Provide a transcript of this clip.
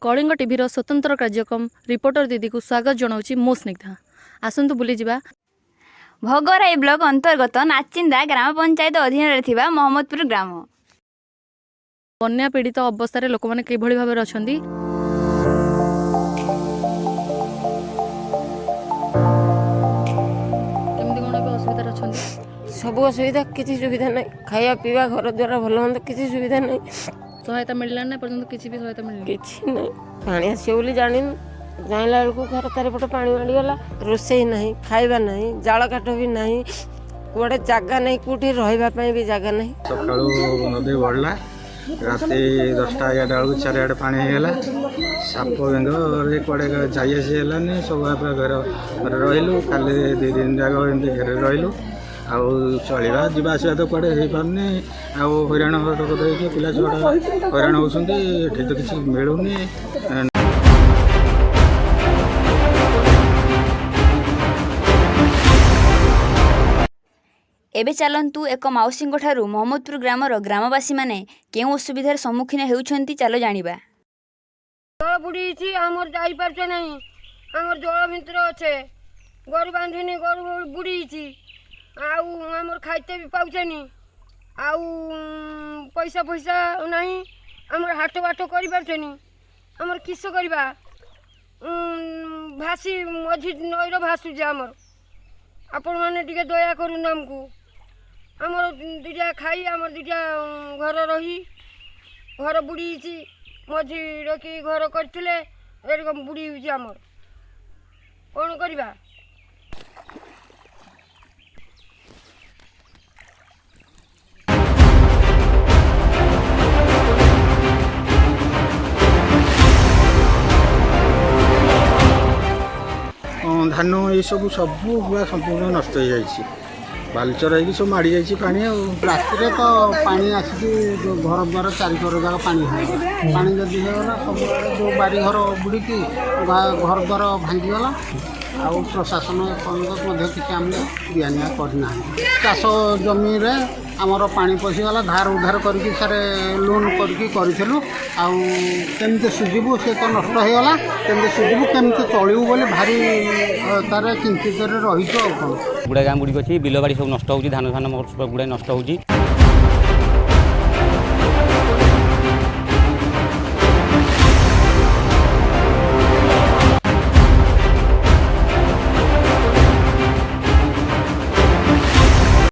Kalinga TV स्वतंत्र कार्यक्रम reporter दीदी को स्वागत जनाऊँगी मो स्निग्धा। आसतु बुली जिबा। भोगराई ब्लॉक अंतर्गत नाचिंदा ग्राम पंचायत अधीन मोहम्मदपुर ग्राम बन्या पीड़ित अवस्था लोक मैंने कि भाव में अच्छा सब असुविधा किसी सुविधा नहीं खाया पीवा घर द्वारा भल मंद किसी सुविधा नहीं सहायता मिलला ना पर्यंत किसी भी सहायता मिलनी किसी नहीं पानी आसे बोली जानी जाइला बेलू घर चारिपट पानी माड़गला रोसई नहीं खाइबा नहीं जाल काठ भी नहीं कुआडे जगह नहीं कौटी रही भी जगह नहीं सका नदी बढ़ला राति 10टा 11टा बेलू चारिआडे पानी होगा साप बेंग कड़े जाइए सब घर रही खाली 2 दिन जाक एमती घेर रही आउ चलवा जावा आसवा तो कड़े हो पारनी आईराण हरकत पिला छुआ हईराण होती तो किसी मिलूनी। एबे चलंतु एक माउसी ठारू मोहम्मदपुर ग्रामर ग्रामवासी माने केउ असुविधार सम्मुखीन हेउछंती चलो जानिबा। जल बुड़ी आमर जाई पारछे नहीं आमर जल भितर अच्छे गरु बांधिनी गरु बुड़ी आमर खाइते भी पाउछेनी आउ पैसा पैसा नहीं आमर हाट बाट करि पारछेनी आमर किस करबा भासी मझी नईर भासुचे आमर आपण माने टिके दया करूँ आमको आमर 2टा खाई आमर 2टा घर रही घर बुड़ी मझी रखी घर करथिले एरकम बुड़ी आमर कौन करबा। धान ये सब सब पूरा संपूर्ण नष्ट हो जाए बालचर हो सब माड़ी जाए पानी राति तो पानी आसिक घर द्वार 4 घर जाक पानी जदि होगा सब जो बाड़ी घर बुड़ीकी घर द्वार भांगीगला आउ प्रशासन पर्यटन किसी आम दिया निया करना चाष जमी आमर पानी पशिगला धार उधार करके सारे लोन करके करूँ आमती सुझीबू से तो नष्ट होगला केमती सुझीबू केमती चलू बोले भारी तार चिंतित रही कौन गुड़ा गाँ गुड़ी अच्छी बिल बाड़ी सब नष्ट हो धान फान गुड़ा नष्ट हो